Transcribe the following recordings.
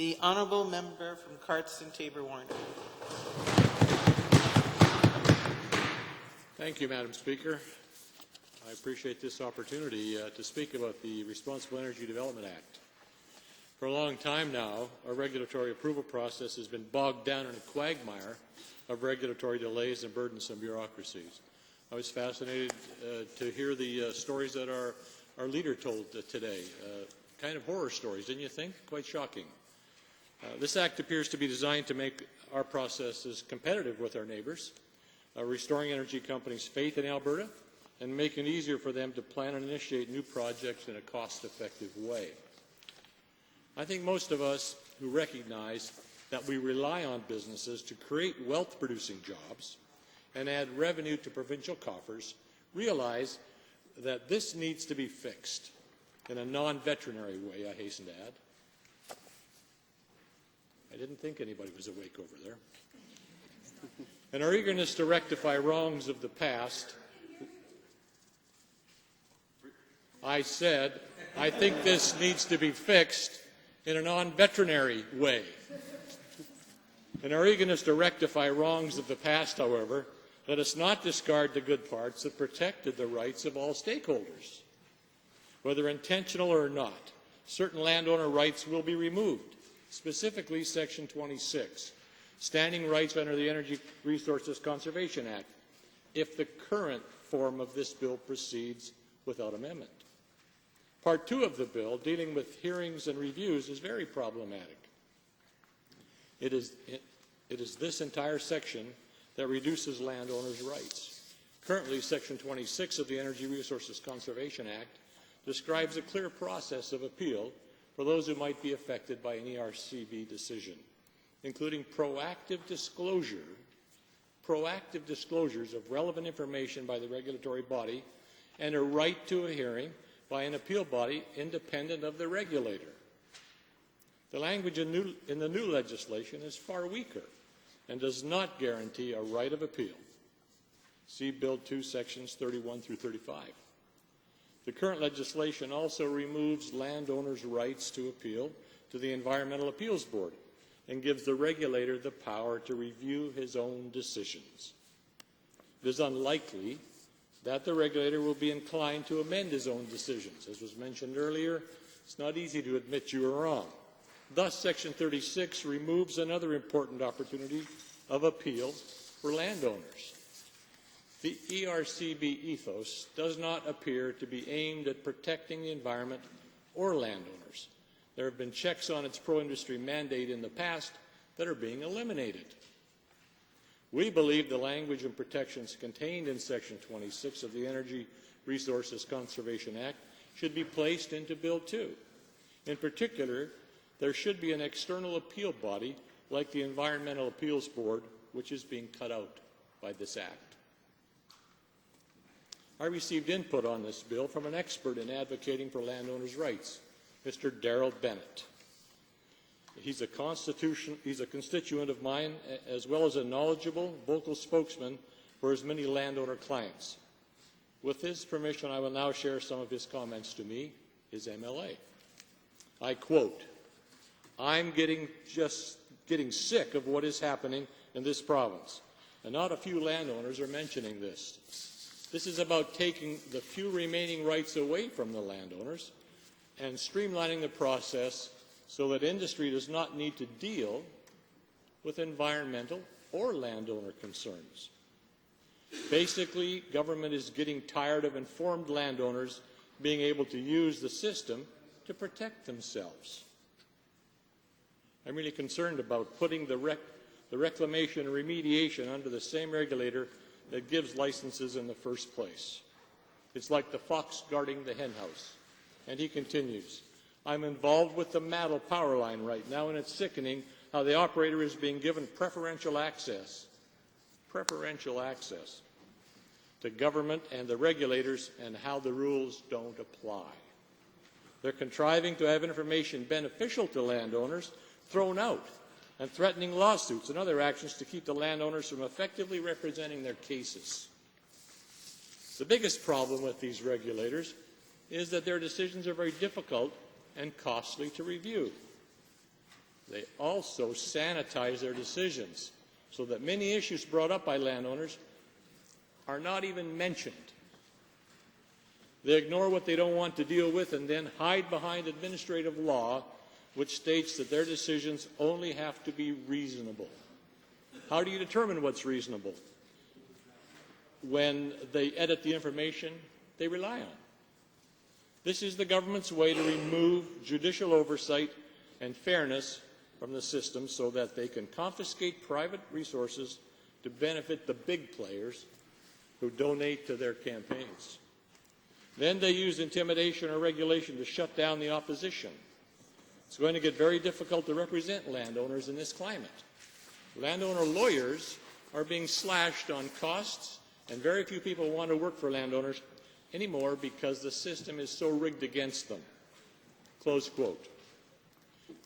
The honourable member from Cardston-Taber-Warner. Thank you, Madam Speaker. I appreciate this opportunity to speak about the Responsible Energy Development Act. For a long time now, our regulatory approval process has been bogged down in a quagmire of regulatory delays and burdensome bureaucracies. I was fascinated to hear the stories that our leader told today. Kind of horror stories, didn't you think? Quite shocking. This act appears to be designed to make our processes competitive with our neighbours, restoring energy companies' faith in Alberta, and making it easier for them to plan and initiate new projects in a cost-effective way. I think most of us who recognize that we rely on businesses to create wealth-producing jobs and add revenue to provincial coffers realize that this needs to be fixed in a non-veterinary way, I hasten to add. I didn't think anybody was awake over there. In our eagerness to rectify wrongs of the past, I said, I think this needs to be fixed in a non-veterinary way. In our eagerness to rectify wrongs of the past, however, let us not discard the good parts that protected the rights of all stakeholders. Whether intentional or not, certain landowner rights will be removed, specifically Section 26, standing rights under the Energy Resources Conservation Act, if the current form of this bill proceeds without amendment. Part 2 of the bill, dealing with hearings and reviews, is very problematic. It is this entire section that reduces landowners' rights. Currently, Section 26 of the Energy Resources Conservation Act describes a clear process of appeal for those who might be affected by an ERCB decision, including proactive disclosures of relevant information by the regulatory body and a right to a hearing by an appeal body independent of the regulator. The language in the new legislation is far weaker and does not guarantee a right of appeal. See Bill 2, Sections 31 through 35. The current legislation also removes landowners' rights to appeal to the Environmental Appeals Board and gives the regulator the power to review his own decisions. It is unlikely that the regulator will be inclined to amend his own decisions. As was mentioned earlier, it's not easy to admit you are wrong. Thus, Section 36 removes another important opportunity of appeal for landowners. The ERCB ethos does not appear to be aimed at protecting the environment or landowners. There have been checks on its pro-industry mandate in the past that are being eliminated. We believe the language and protections contained in Section 26 of the Energy Resources Conservation Act should be placed into Bill 2. In particular, there should be an external appeal body like the Environmental Appeals Board, which is being cut out by this Act. I received input on this bill from an expert in advocating for landowners' rights, Mr. Darrell Bennett. He's a constituent of mine, as well as a knowledgeable, vocal spokesman for his many landowner clients. With his permission, I will now share some of his comments to me, his MLA. I quote, "I'm getting sick of what is happening in this province, and not a few landowners are mentioning this. This is about taking the few remaining rights away from the landowners and streamlining the process so that industry does not need to deal with environmental or landowner concerns. Basically, government is getting tired of informed landowners being able to use the system to protect themselves. I'm really concerned about putting the reclamation and remediation under the same regulator that gives licenses in the first place. It's like the fox guarding the hen house." And he continues, "I'm involved with the Maddle power line right now, and it's sickening how the operator is being given preferential access to government and the regulators, and how the rules don't apply. They're contriving to have information beneficial to landowners thrown out and threatening lawsuits and other actions to keep the landowners from effectively representing their cases. The biggest problem with these regulators is that their decisions are very difficult and costly to review. They also sanitize their decisions so that many issues brought up by landowners are not even mentioned. They ignore what they don't want to deal with and then hide behind administrative law, which states that their decisions only have to be reasonable. How do you determine what's reasonable? When they edit the information they rely on. This is the government's way to remove judicial oversight and fairness from the system so that they can confiscate private resources to benefit the big players who donate to their campaigns. Then they use intimidation or regulation to shut down the opposition. It's going to get very difficult to represent landowners in this climate. Landowner lawyers are being slashed on costs, and very few people want to work for landowners anymore because the system is so rigged against them. Close quote.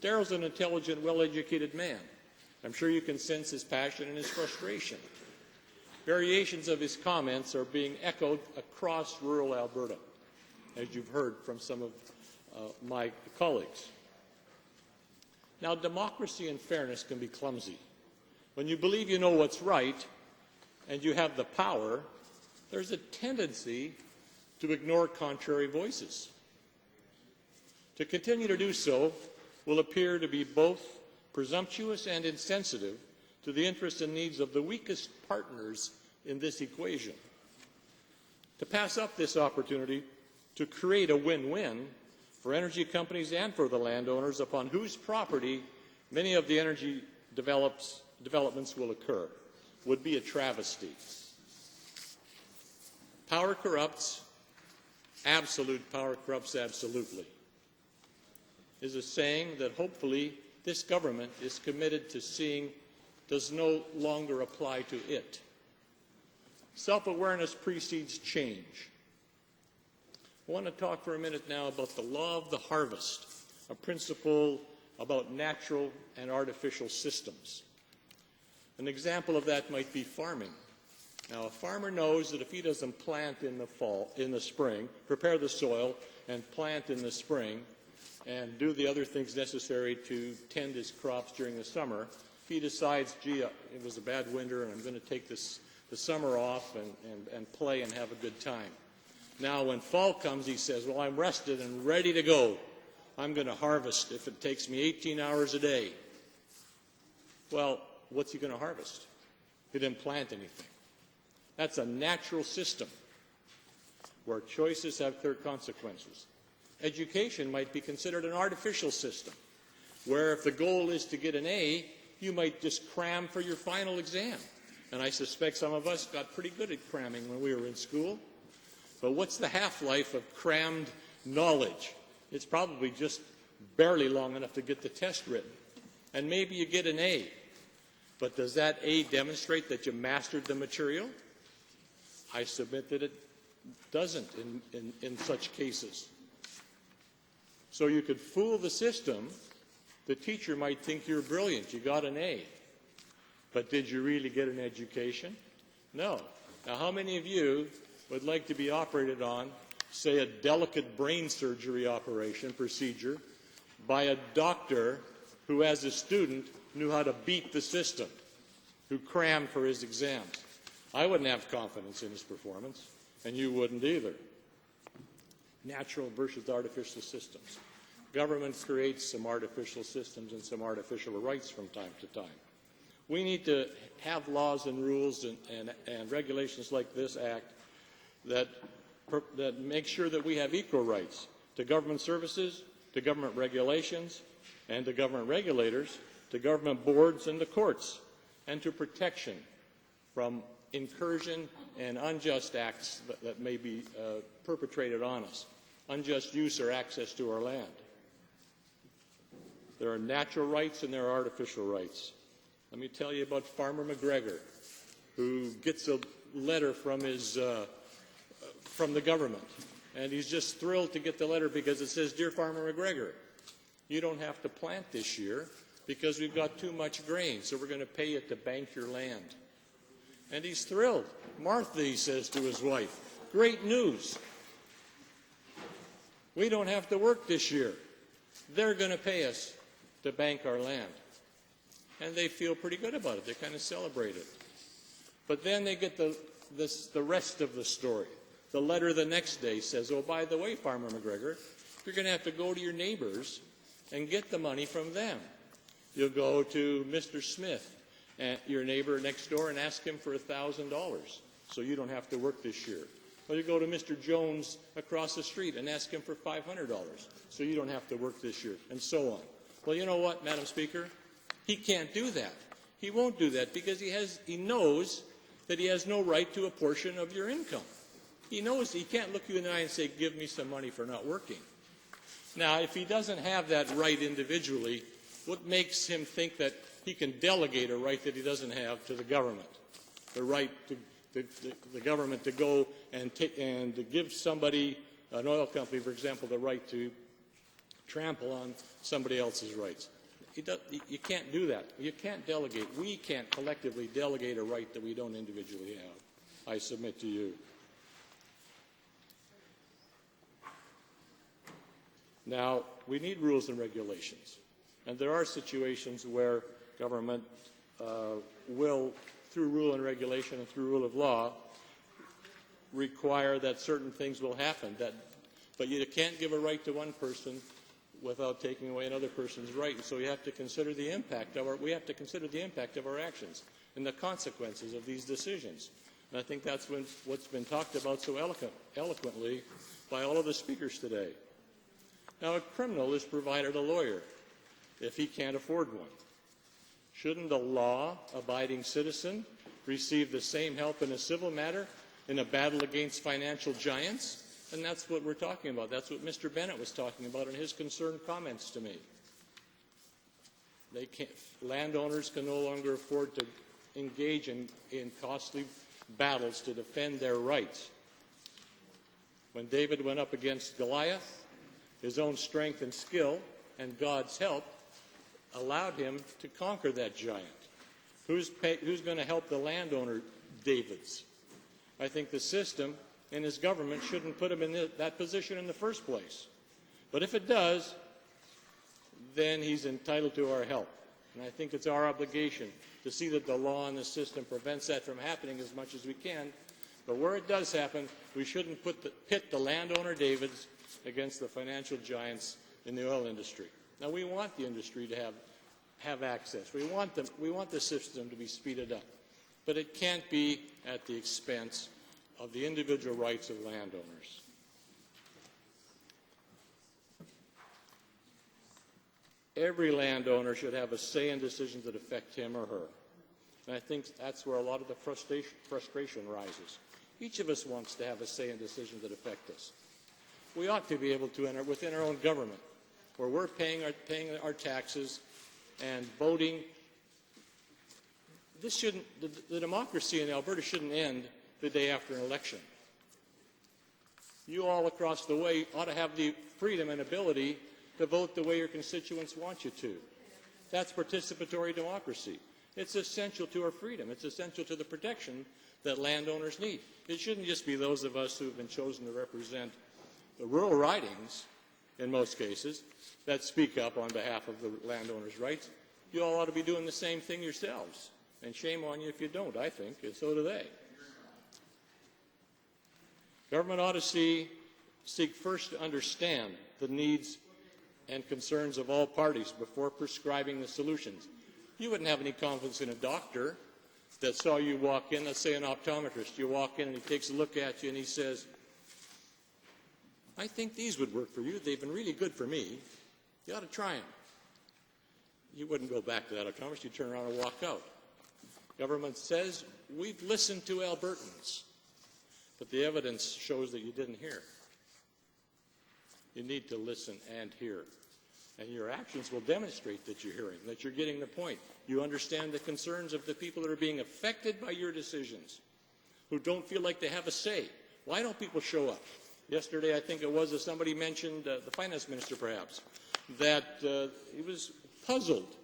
Darrell's an intelligent, well-educated man. I'm sure you can sense his passion and his frustration. Variations of his comments are being echoed across rural Alberta, as you've heard from some of my colleagues. Now, democracy and fairness can be clumsy. When you believe you know what's right and you have the power, there's a tendency to ignore contrary voices. To continue to do so will appear to be both presumptuous and insensitive to the interests and needs of the weakest partners in this equation. To pass up this opportunity to create a win-win for energy companies and for the landowners upon whose property many of the energy developments will occur would be a travesty. Power corrupts. Absolute power corrupts absolutely, is a saying that hopefully this government is committed to seeing does no longer apply to it. Self-awareness precedes change. I want to talk for a minute now about the law of the harvest, a principle about natural and artificial systems. An example of that might be farming. Now, a farmer knows that if he doesn't plant in the spring, prepare the soil and plant in the spring, and do the other things necessary to tend his crops during the summer, if he decides, gee, it was a bad winter and I'm going to take the summer off and play and have a good time. Now, when fall comes, he says, well, I'm rested and ready to go. I'm going to harvest if it takes me 18 hours a day. Well, what's he going to harvest? He didn't plant anything. That's a natural system where choices have clear consequences. Education might be considered an artificial system, where if the goal is to get an A, you might just cram for your final exam. And I suspect some of us got pretty good at cramming when we were in school. But what's the half-life of crammed knowledge? It's probably just barely long enough to get the test written. And maybe you get an A. But does that A demonstrate that you mastered the material? I submit that it doesn't in such cases. So you could fool the system. The teacher might think you're brilliant. You got an A. But did you really get an education? No. Now, how many of you would like to be operated on, say, a delicate brain surgery procedure, by a doctor who, as a student, knew how to beat the system, who crammed for his exams? I wouldn't have confidence in his performance, and you wouldn't either. Natural versus artificial systems. Government creates some artificial systems and some artificial rights from time to time. We need to have laws and rules and regulations like this Act that make sure that we have equal rights to government services, to government regulations, and to government regulators, to government boards and the courts, and to protection from incursion and unjust acts that may be perpetrated on us, unjust use or access to our land. There are natural rights and there are artificial rights. Let me tell you about Farmer McGregor, who gets a letter from the government, and he's just thrilled to get the letter because it says, "Dear Farmer McGregor, you don't have to plant this year because we've got too much grain, so we're going to pay you to bank your land." And he's thrilled. "Martha," he says to his wife, "great news. We don't have to work this year. They're going to pay us to bank our land. And they feel pretty good about it. They kind of celebrate it. But then they get the rest of the story. The letter the next day says, oh, by the way, Farmer McGregor, you're going to have to go to your neighbors and get the money from them. You'll go to Mr. Smith, your neighbor next door, and ask him for $1,000 so you don't have to work this year. Or you go to Mr. Jones across the street and ask him for $500 so you don't have to work this year, and so on. Well, you know what, Madam Speaker? He can't do that. He won't do that because he knows that he has no right to a portion of your income. He knows he can't look you in the eye and say, give me some money for not working. Now, if he doesn't have that right individually, what makes him think that he can delegate a right that he doesn't have to the government? The right to the government to go and to give somebody, an oil company, for example, the right to trample on somebody else's rights. You can't do that. You can't delegate. We can't collectively delegate a right that we don't individually have. I submit to you. Now, we need rules and regulations. And there are situations where government will, through rule and regulation and through rule of law, require that certain things will happen. But you can't give a right to one person without taking away another person's right. And so you have to consider the impact of our actions and the consequences of these decisions. And I think that's what's been talked about so eloquently by all of the speakers today. Now, a criminal is provided a lawyer if he can't afford one. Shouldn't a law-abiding citizen receive the same help in a civil matter in a battle against financial giants? And that's what we're talking about. That's what Mr. Bennett was talking about in his concerned comments to me. Landowners can no longer afford to engage in costly battles to defend their rights. When David went up against Goliath, his own strength and skill and God's help allowed him to conquer that giant. Who's going to help the landowner, David's? I think the system and his government shouldn't put him in that position in the first place. But if it does, then he's entitled to our help. And I think it's our obligation to see that the law and the system prevents that from happening as much as we can. But where it does happen, we shouldn't pit the landowner, David's, against the financial giants in the oil industry. Now, we want the industry to have access. We want the system to be speeded up. But it can't be at the expense of the individual rights of landowners. Every landowner should have a say in decisions that affect him or her. And I think that's where a lot of the frustration rises. Each of us wants to have a say in decisions that affect us. We ought to be able to, within our own government, where we're paying our taxes and voting. The democracy in Alberta shouldn't end the day after an election. You all across the way ought to have the freedom and ability to vote the way your constituents want you to. That's participatory democracy. It's essential to our freedom. It's essential to the protection that landowners need. It shouldn't just be those of us who have been chosen to represent the rural ridings, in most cases, that speak up on behalf of the landowners' rights. You all ought to be doing the same thing yourselves. And shame on you if you don't, I think, and so do they. Government ought to seek first to understand the needs and concerns of all parties before prescribing the solutions. You wouldn't have any confidence in a doctor that saw you walk in, let's say an optometrist. You walk in and he takes a look at you and he says, I think these would work for you. They've been really good for me. You ought to try them. You wouldn't go back to that optometrist. You'd turn around and walk out. Government says, we've listened to Albertans, but the evidence shows that you didn't hear. You need to listen and hear. And your actions will demonstrate that you're hearing, that you're getting the point. You understand the concerns of the people that are being affected by your decisions, who don't feel like they have a say. Why don't people show up? Yesterday, I think it was, as somebody mentioned, the finance minister perhaps, that he was puzzled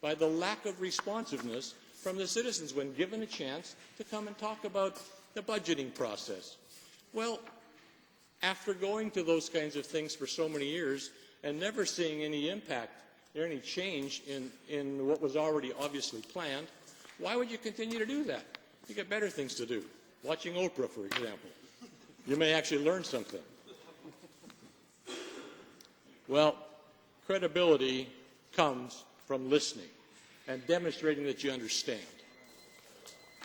by the lack of responsiveness from the citizens when given a chance to come and talk about the budgeting process. Well, after going to those kinds of things for so many years and never seeing any impact any change in what was already obviously planned, why would you continue to do that? You got better things to do. Watching Oprah, for example. You may actually learn something. Well, credibility comes from listening and demonstrating that you understand.